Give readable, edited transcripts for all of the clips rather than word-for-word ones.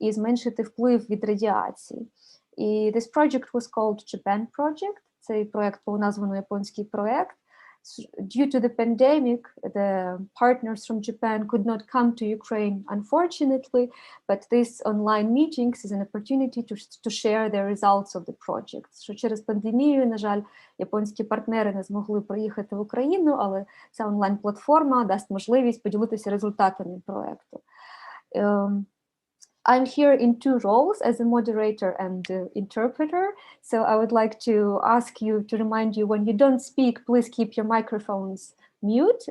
і зменшити вплив від радіації. І this project was called Japan Project. Цей проект був названо японський проект. Due to the pandemic, the partners from Japan could not come to Ukraine, unfortunately, but this online meetings is an opportunity to share the results of the project. Що через пандемію, на жаль, японські партнери не змогли приїхати в Україну, але ця онлайн-платформа дасть можливість поділитися результатами проекту. I'm here in two roles, as a moderator and interpreter. So I would like to ask you to remind you, when you don't speak, please keep your microphones mute.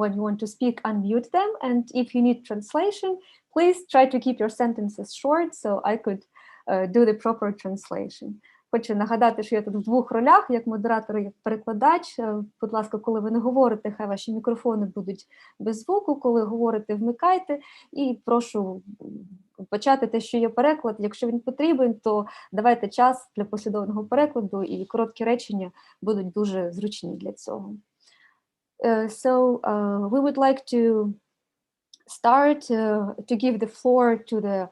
When you want to speak, unmute them. And if you need translation, please try to keep your sentences short so I could do the proper translation. Хочу нагадати, що я тут в двох ролях, як модератор і як перекладач. Будь ласка, коли ви не говорите, хай ваші мікрофони будуть без звуку. Коли говорите, вмикайте. І прошу почати те, що є переклад. Якщо він потрібен, то давайте час для послідовного перекладу, і короткі речення будуть дуже зручні для цього. So we would like to start to give the floor to the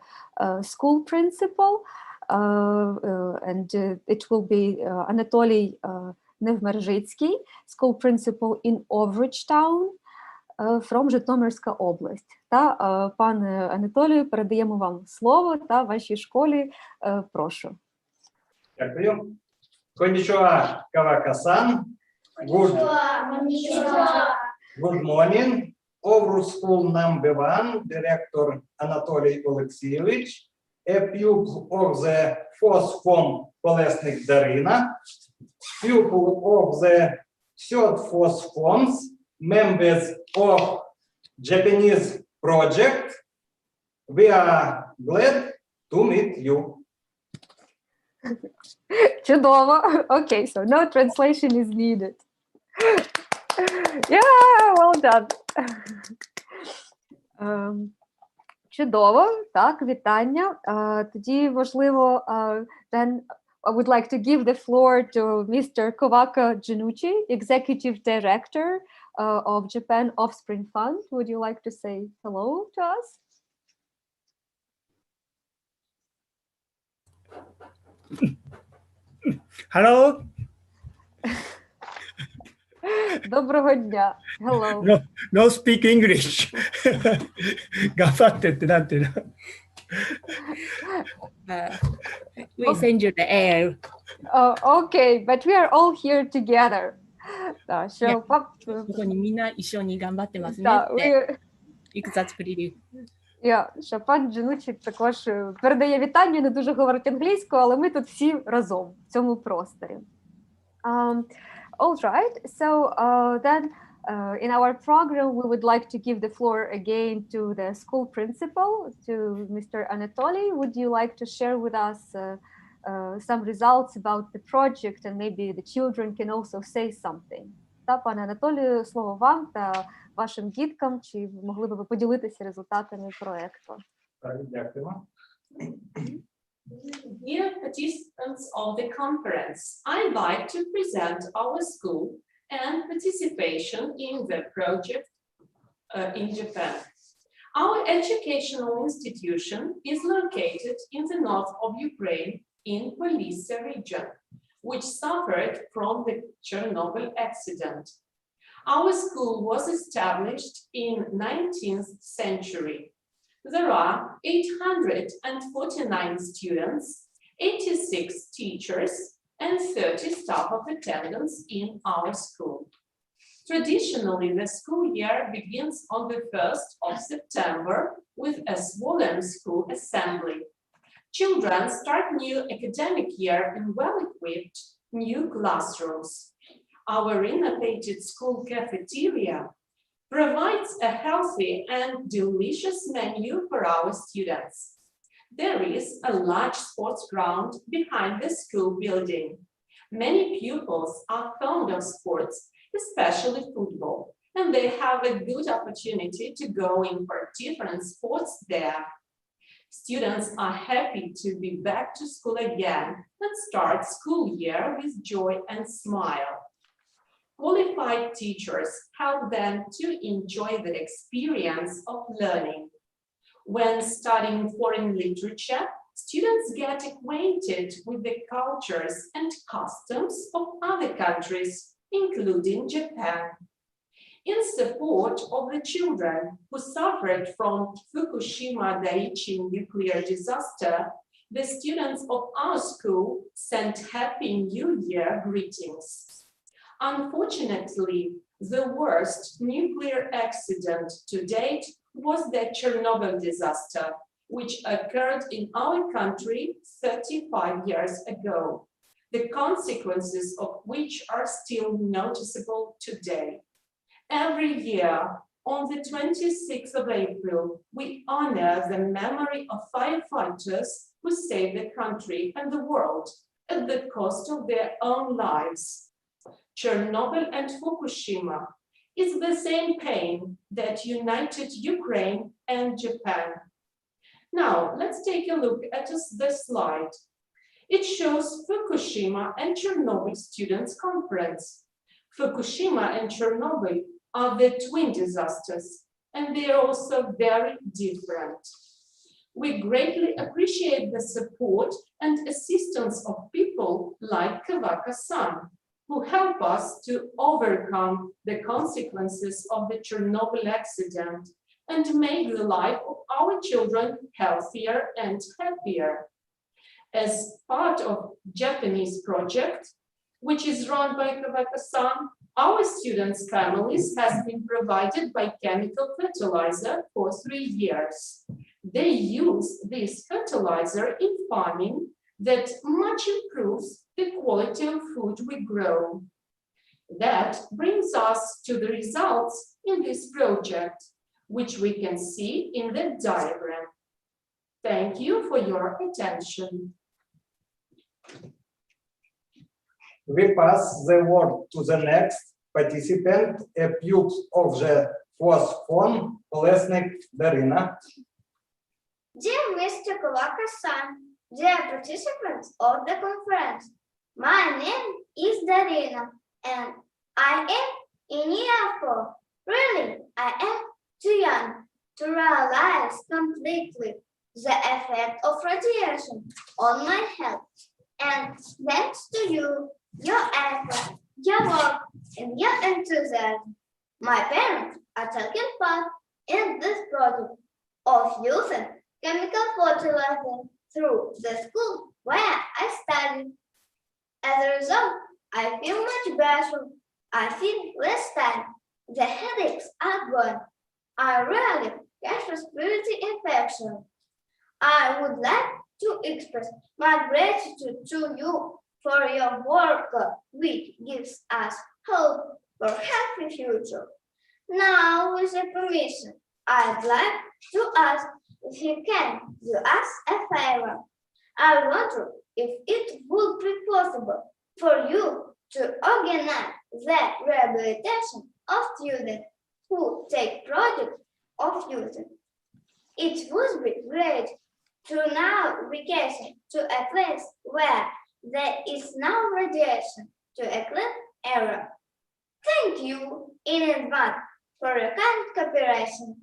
school principal. And it will be Anatoly Nevmeržitsky, school principal in Overidge town from Житомирська область. Та, пане Анатолію, передаємо вам слово та вашій школі. Прошу. Дякую. Konnichiwa, Kawaka-san. Good morning. Overidge school number 1, director Anatoly Oleksievich. A pupil of the fourth form Kolesnik Darina, pupil of the third fourth forms, members of Japanese project. We are glad to meet you. Чудово. Okay, so no translation is needed. Yeah, well done. Чудово, так, вітання. Тоді, можливо, then I would like to give the floor to Mr. Kovaka Janucci, Executive Director of Japan Offspring Fund. Would you like to say hello to us? Hello. Доброго дня. Hello. No speak English. 頑張ってってなんていうの。We send you the air. Okay, but we are all here together. ここにみんな一緒に頑張ってますねって。Exact pretty. Що пан Джанучі також передає вітання, не дуже говорить англійською, але ми тут всі разом в цьому просторі. All right, so then in our program, we would like to give the floor again to the school principal, to Mr. Anatoly. Would you like to share with us some results about the project, and maybe the children can also say something? Та, пане Анатолію, слово вам та вашим діткам, чи могли б ви поділитися результатами проекту? Дякую. Dear participants of the conference, I'd like to present our school and participation in the project in Japan. Our educational institution is located in the north of Ukraine in Polissa region, which suffered from the Chernobyl accident. Our school was established in 19th century. There are 849 students, 86 teachers, and 30 staff of attendance in our school. Traditionally, the school year begins on the 1st of September with a solemn school assembly. Children start new academic year in well-equipped new classrooms. Our renovated school cafeteria provides a healthy and delicious menu for our students. There is a large sports ground behind the school building. Many pupils are fond of sports, especially football, and they have a good opportunity to go in for different sports there. Students are happy to be back to school again and start school year with joy and smile. Qualified teachers help them to enjoy the experience of learning. When studying foreign literature, students get acquainted with the cultures and customs of other countries, including Japan. In support of the children who suffered from Fukushima Daiichi nuclear disaster, the students of our school sent Happy New Year greetings. Unfortunately, the worst nuclear accident to date was the Chernobyl disaster, which occurred in our country 35 years ago, the consequences of which are still noticeable today. Every year, on the 26th of April, we honor the memory of firefighters who saved the country and the world at the cost of their own lives. Chernobyl and Fukushima is the same pain that united Ukraine and Japan. Now, let's take a look at this slide. It shows Fukushima and Chernobyl Students' Conference. Fukushima and Chernobyl are the twin disasters, and they are also very different. We greatly appreciate the support and assistance of people like Kawaka-san, who help us to overcome the consequences of the Chernobyl accident and make the life of our children healthier and happier. As part of Japanese project, which is run by Kawaka-san, our students' families has been provided by chemical fertilizer for 3 years. They use this fertilizer in farming that much improves the quality of food we grow. That brings us to the results in this project, which we can see in the diagram. Thank you for your attention. We pass the word to the next participant, a pupil of the fourth form, Kolesnik Darina. Dear Mr. Kawaka-san, dear participants of the conference, my name is Darina and I am in year 4. Really, I am too young to realize completely the effect of radiation on my health. And thanks to you, your effort, your work, and your enthusiasm, my parents are taking part in this project of using chemical fertilizer through the school where I study. As a result, I feel much better. I feel less tired. The headaches are gone. I rarely catch respiratory infection. I would like to express my gratitude to you for your work, which gives us hope for a healthy future. Now, with your permission, I'd like to ask if you can do us a favor. I wonder if it would be possible for you to organize the rehabilitation of students who take projects of using. It would be great to now vacation to a place where there is no radiation to a clean area. Thank you in advance for your kind cooperation.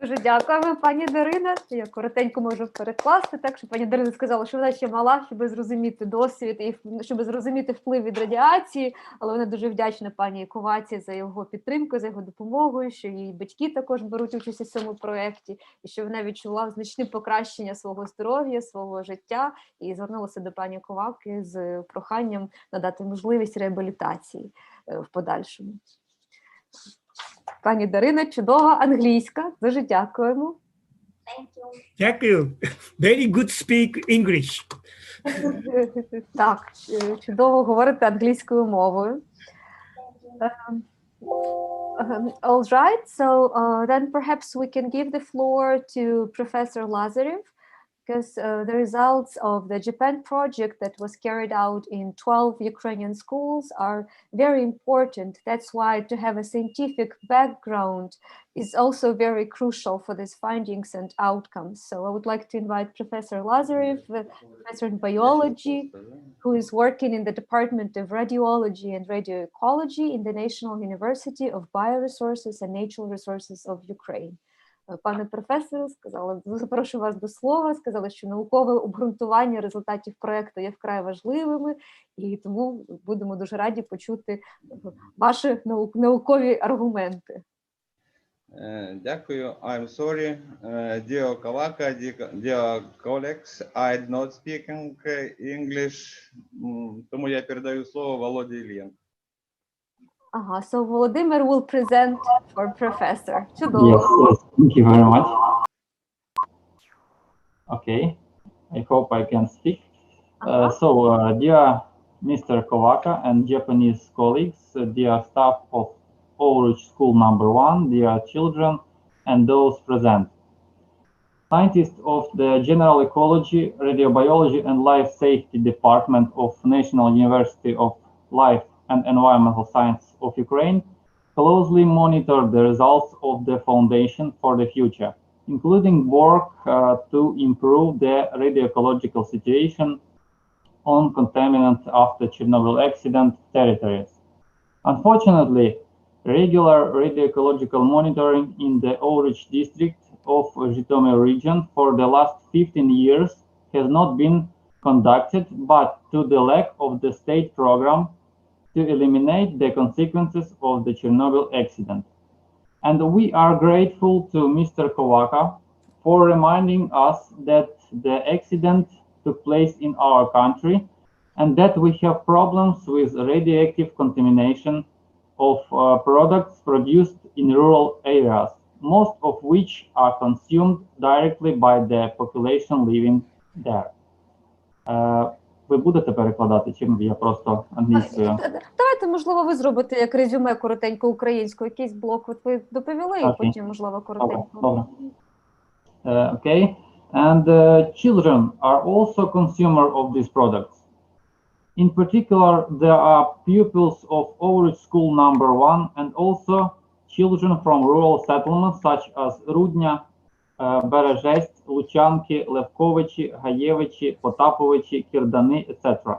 Дуже дякуємо, пані Дарина. Я коротенько можу перекласти, так що пані Дарина сказала, що вона ще мала, щоб зрозуміти досвід і щоб зрозуміти вплив від радіації, але вона дуже вдячна пані Коваці за його підтримку, за його допомогою, що її батьки також беруть участь у цьому проєкті, і що вона відчула значне покращення свого здоров'я, свого життя, і звернулася до пані Коваки з проханням надати можливість реабілітації в подальшому. Пані Дарина, чудова англійська. Дуже дякуємо. Дякую. Very good speak English. Так, чудово говорити англійською мовою. All right, so then perhaps we can give the floor to Professor Lazarev, because the results of the Japan project that was carried out in 12 Ukrainian schools are very important. That's why to have a scientific background is also very crucial for these findings and outcomes. So I would like to invite Professor Lazarev, professor in biology, who is working in the Department of Radiology and Radioecology in the National University of Bioresources and Natural Resources of Ukraine. Пане професору, сказала, запрошую вас до слова, сказали, що наукове обґрунтування результатів проекту є вкрай важливими, і тому будемо дуже раді почути ваші наукові аргументи. Дякую. I'm sorry, dear Kavaka, dear colleagues, I do not speak English, тому я передаю слово Володі Іллєнку. Ага, so Volodymyr will present for professor. Чудово. Yes, thank you very much. Okay, I hope I can speak. Dear Mr. Kovaka and Japanese colleagues, dear staff of Ulrich School number 1, dear children, and those present. Scientists of the General Ecology, Radiobiology and Life Safety Department of National University of Life and Environmental Science of Ukraine closely monitor the results of the Foundation for the Future, including work to improve the radioecological situation on contaminant after Chernobyl accident territories. Unfortunately, regular radioecological monitoring in the Ulrich district of Zhytomyr region for the last 15 years has not been conducted, but to the lack of the state program to eliminate the consequences of the Chernobyl accident. And we are grateful to Mr. Kovaka for reminding us that the accident took place in our country and that we have problems with radioactive contamination of products produced in rural areas, most of which are consumed directly by the population living there. Ви будете перекладати, чи я просто англійською? Давайте, можливо, ви зробите як резюме коротенько українською, якийсь блок, от ви доповіли, і потім, можливо, коротенько. Добре. Okay, and children are also consumer of these products. In particular, there are pupils of Ulrich School number 1 and also children from rural settlements such as Rudня, Бережесть, Лучанки, Левковичі, Гаєвичі, Потаповичі, Кірдани, etc.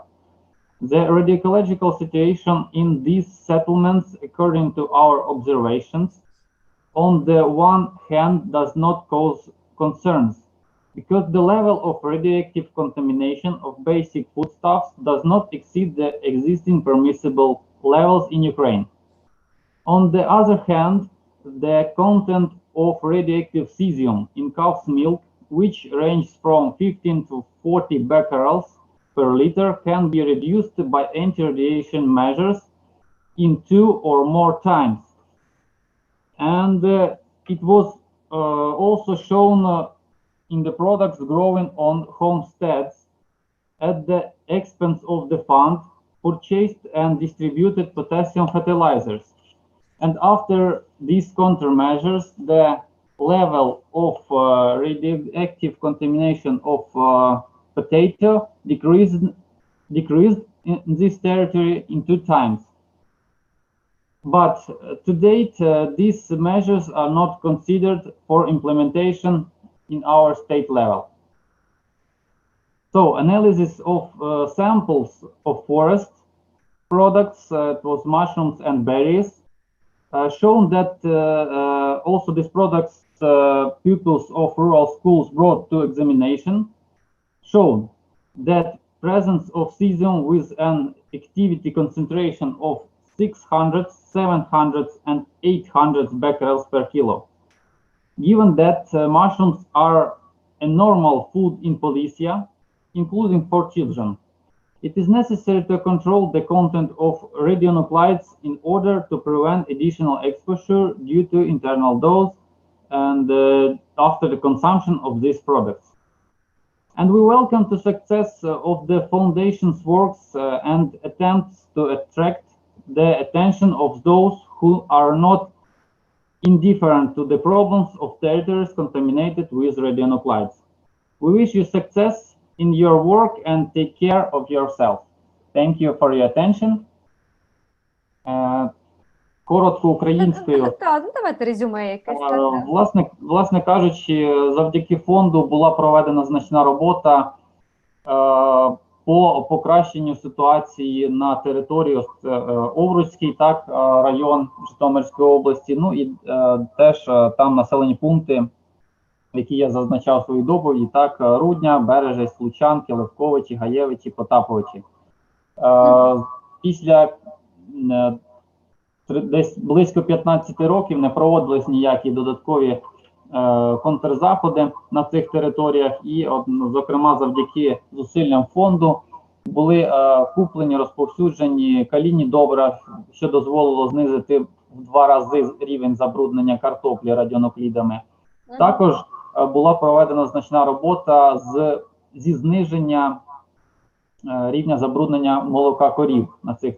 The radioecological situation in these settlements, according to our observations, on the one hand does not cause concerns, because the level of radioactive contamination of basic foodstuffs does not exceed the existing permissible levels in Ukraine. On the other hand, the content of radioactive cesium in cow's milk, which ranges from 15 to 40 becquerels per liter, can be reduced by anti-radiation measures in 2 or more times. And it was also shown in the products growing on homesteads at the expense of the fund purchased and distributed potassium fertilizers. And after these countermeasures, the level of radioactive contamination of potato decreased in this territory in 2 times. But to date, these measures are not considered for implementation in our state level. So analysis of samples of forest products, it was mushrooms and berries, shown that also these products pupils of rural schools brought to examination showed that presence of cesium with an activity concentration of 600, 700 and 800 becquerels per kilo. Given that mushrooms are a normal food in Polysia, including for children, it is necessary to control the content of radionuclides in order to prevent additional exposure due to internal dose and after the consumption of these products. And we welcome the success of the Foundation's works and attempts to attract the attention of those who are not indifferent to the problems of territories contaminated with radionuclides. We wish you success in your work and take care of yourself. Thank you for your attention. Коротко українською. Так, ну давайте резюме якесь. Власне кажучи, завдяки фонду була проведена значна робота по покращенню ситуації на території Овруцький, так, район Житомирської області, ну і теж там населені пункти, які я зазначав у своїй доповіді, так, Рудня, Бережець, Случанки, Левковичі, Гаєвичі, Потаповичі. Після десь близько 15 років не проводились ніякі додаткові контрзаходи на цих територіях, і, зокрема, завдяки зусиллям фонду були куплені, розповсюджені калійні добрива, що дозволило знизити в 2 рази рівень забруднення картоплі радіонуклідами. Також була проведена значна робота зі зниження рівня забруднення молока корів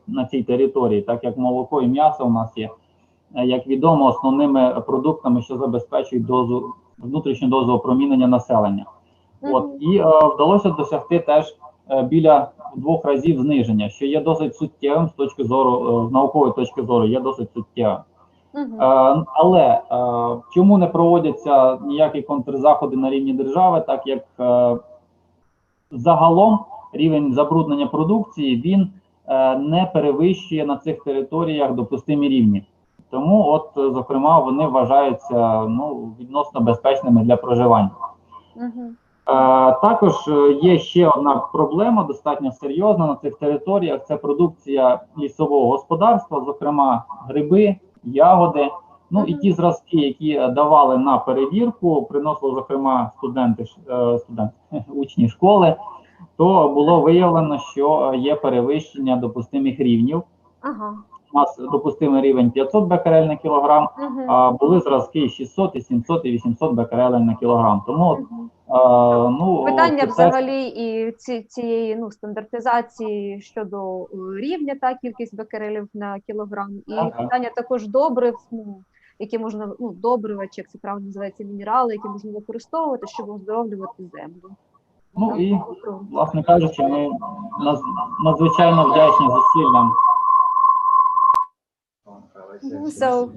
на цій території, так як молоко і м'ясо у нас є, як відомо, основними продуктами, що забезпечують внутрішню дозу опромінення населення. І вдалося досягти теж біля 2 разів зниження, що є досить суттєвим з точки зору, з наукової точки зору, є досить суттєвим. Але чому не проводяться ніякі контрзаходи на рівні держави, так як загалом рівень забруднення продукції, він не перевищує на цих територіях допустимі рівні. Тому, от, зокрема, вони вважаються відносно безпечними для проживання. Також є ще одна проблема, достатньо серйозна на цих територіях. Це продукція лісового господарства, зокрема гриби, ягоди. Ну і ті зразки, які давали на перевірку, приносили, зокрема, учні школи, то було виявлено, що є перевищення допустимих рівнів. У нас допустимий рівень 500 бекерель на кілограм, а були зразки 600, 700 і 800 бекерель на кілограм. Тому питання взагалі і цієї стандартизації щодо рівня, та кількість бекерелів на кілограм, і питання також добрив, які можна, добрива, чи як це правильно називається, мінерали, які можна використовувати, щоб оздоровлювати землю. Ну і, власне кажучи, ми надзвичайно вдячні зусиллям. So,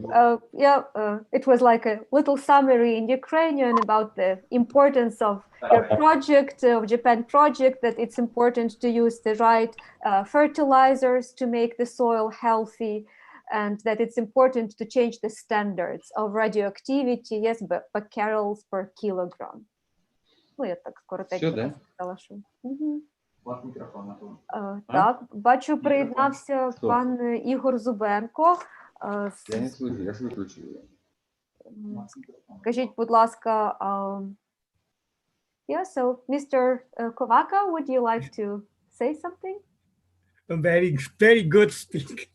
it was like a little summary in Ukrainian about the importance of your project, of Japan project, that it's important to use the right fertilizers to make the soil healthy, and that it's important to change the standards of radioactivity, yes, becquerels per kilogram. Ну, я так коротенько сказала, що... Так, бачу, приєднався пан Ігор Зубенко. Я не слышу, я ж виключив. Скажіть, будь ласка, yeah, so Mr. Kovaka, would you like to say something? Very, very good speak.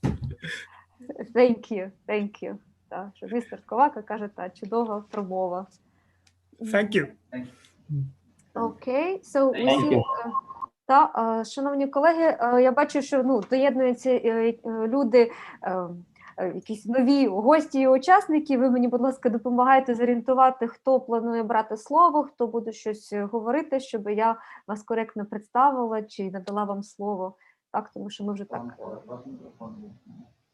Thank you, thank you. Так, що містер Ковака каже, та чудова промова. Thank you. Okay, so we see... Шановні колеги, я бачу, що доєднуються люди, якісь нові гості і учасники. Ви мені, будь ласка, допомагайте зорієнтувати, хто планує брати слово, хто буде щось говорити, щоб я вас коректно представила чи надала вам слово. Так, тому що ми вже так...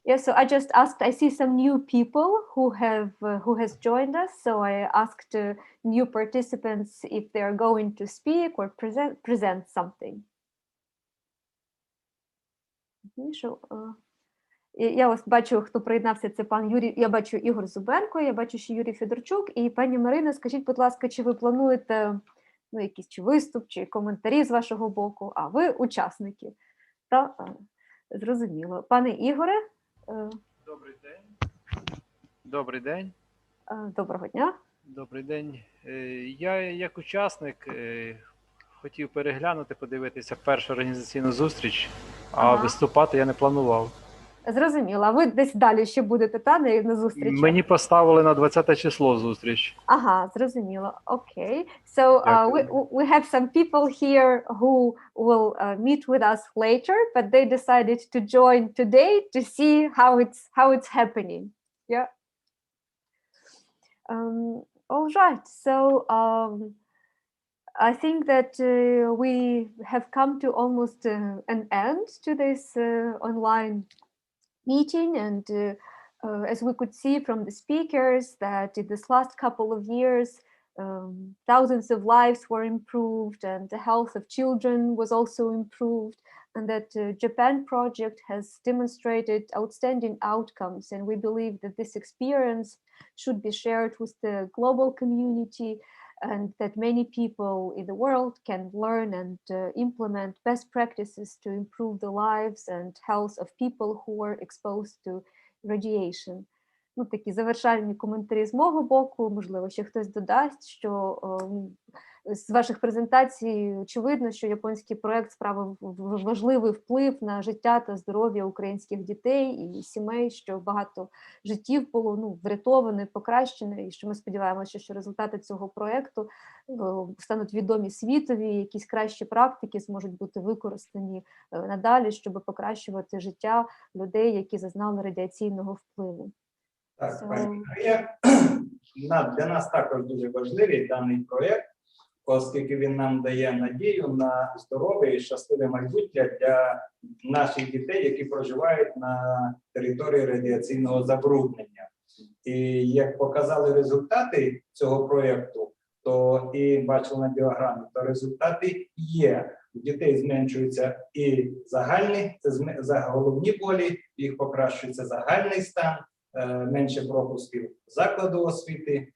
Yeah, so I just asked, I see some new people who has joined us, so I asked new participants if they are going to speak or present something. Я ось бачу, хто приєднався, це пан Юрій, я бачу Ігор Зубенко, я бачу ще Юрій Федорчук, і пані Марина, скажіть, будь ласка, чи ви плануєте якийсь чи виступ, чи коментарі з вашого боку, а ви учасники? Зрозуміло. Пане Ігоре? Добрий день. Добрий день. Доброго дня. Добрий день. Я як учасник хотів переглянути, подивитися першу організаційну зустріч, а виступати я не планував. Зрозуміло. А ви десь далі ще будете, на зустрічі? Мені поставили на 20 число зустріч. Ага, зрозуміло. Okay. So we have some people here who will meet with us later, but they decided to join today to see how it's happening. Yeah. All right. So I think that we have come to almost an end to this online meeting, and as we could see from the speakers, that in this last couple of years, thousands of lives were improved, and the health of children was also improved, and that Japan project has demonstrated outstanding outcomes. And we believe that this experience should be shared with the global community, and that many people in the world can learn and implement best practices to improve the lives and health of people who were exposed to radiation. Ну, такі завершальні коментарі з мого боку, можливо, ще хтось додасть, що з ваших презентацій очевидно, що японський проект справив важливий вплив на життя та здоров'я українських дітей і сімей, що багато життів було врятоване, покращене, і що ми сподіваємося, що результати цього проекту стануть відомі світові, якісь кращі практики зможуть бути використані надалі, щоб покращувати життя людей, які зазнали радіаційного впливу. Так, пані Марія, для нас також дуже важливий даний проєкт, оскільки він нам дає надію на здорове і щасливе майбутнє для наших дітей, які проживають на території радіаційного забруднення. І як показали результати цього проєкту, то і бачили на діаграмі, то результати є. У дітей зменшується і загальні, це головні болі, їх покращується загальний стан, менше пропусків закладу освіти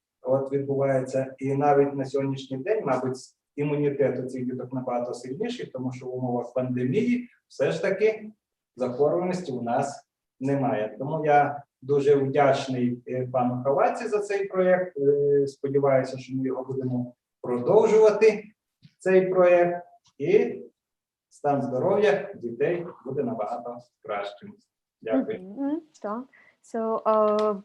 відбувається. І навіть на сьогоднішній день, мабуть, імунітет у цих діток набагато сильніший, тому що в умовах пандемії все ж таки захворюваності у нас немає. Тому я дуже вдячний пану Хаваці за цей проєкт. Сподіваюся, що ми його будемо продовжувати, цей проєкт, і стан здоров'я дітей буде набагато кращим. Дякую. So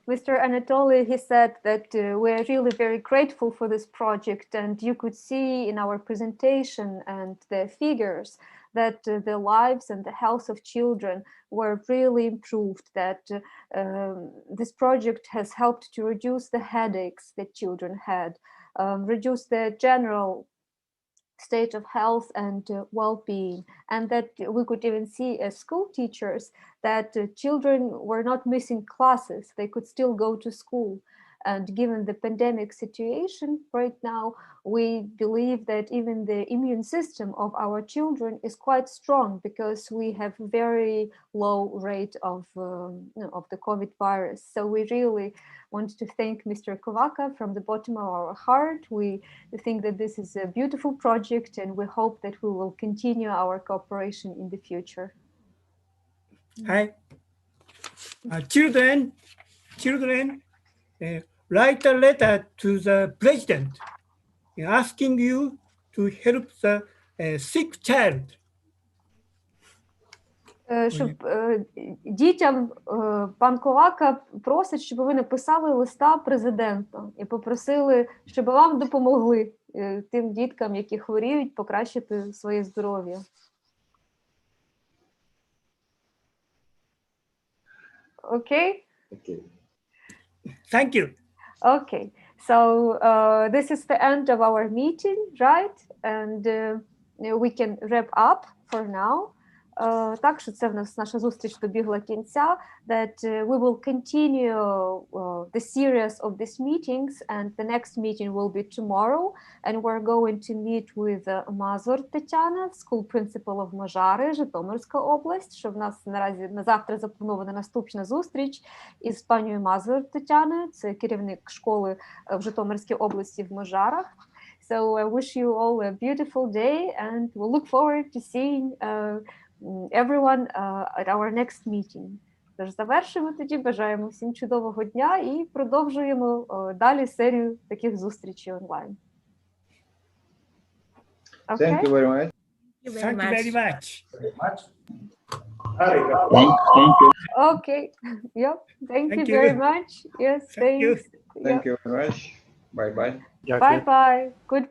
Mr. Anatoly, he said that we are really very grateful for this project, and you could see in our presentation and the figures that the lives and the health of children were really improved, that this project has helped to reduce the headaches that children had, reduce the general state of health and well-being, and that we could even see as school teachers that children were not missing classes, they could still go to school. And given the pandemic situation right now, we believe that even the immune system of our children is quite strong, because we have very low rate of the COVID virus. So we really want to thank Mr. Kovaka from the bottom of our heart. We think that this is a beautiful project, and we hope that we will continue our cooperation in the future. Hi. Children, write a letter to the president asking you to help the sick child. Щоб дітям пан Ковака просить, щоб ви написали листа президенту і попросили, щоб вам допомогли тим діткам, які хворіють, покращити своє здоров'я. Окей? Thank you. Okay, so this is the end of our meeting, right? And we can wrap up for now. Так, що це в нас наша зустріч добігла кінця, that we will continue the series of these meetings, and the next meeting will be tomorrow, and we're going to meet with Мазур Тетяна, school principal of Мажари, Житомирська область, що в нас наразі на завтра запланована наступна зустріч із пані Мазур Тетяною, це керівник школи в Житомирській області в Мажарах. So I wish you all a beautiful day, and we'll look forward to seeing everyone at our next meeting. Тож завершуємо тоді, бажаємо всім чудового дня і продовжуємо далі серію таких зустрічей онлайн. Thank you very much. Thank you very much. Thank you. Okay. Yep. Thank you Thank you. very much. Yes, Thank you. thanks. Thank you very much. Bye-bye. Дякую. Bye-bye. Goodbye.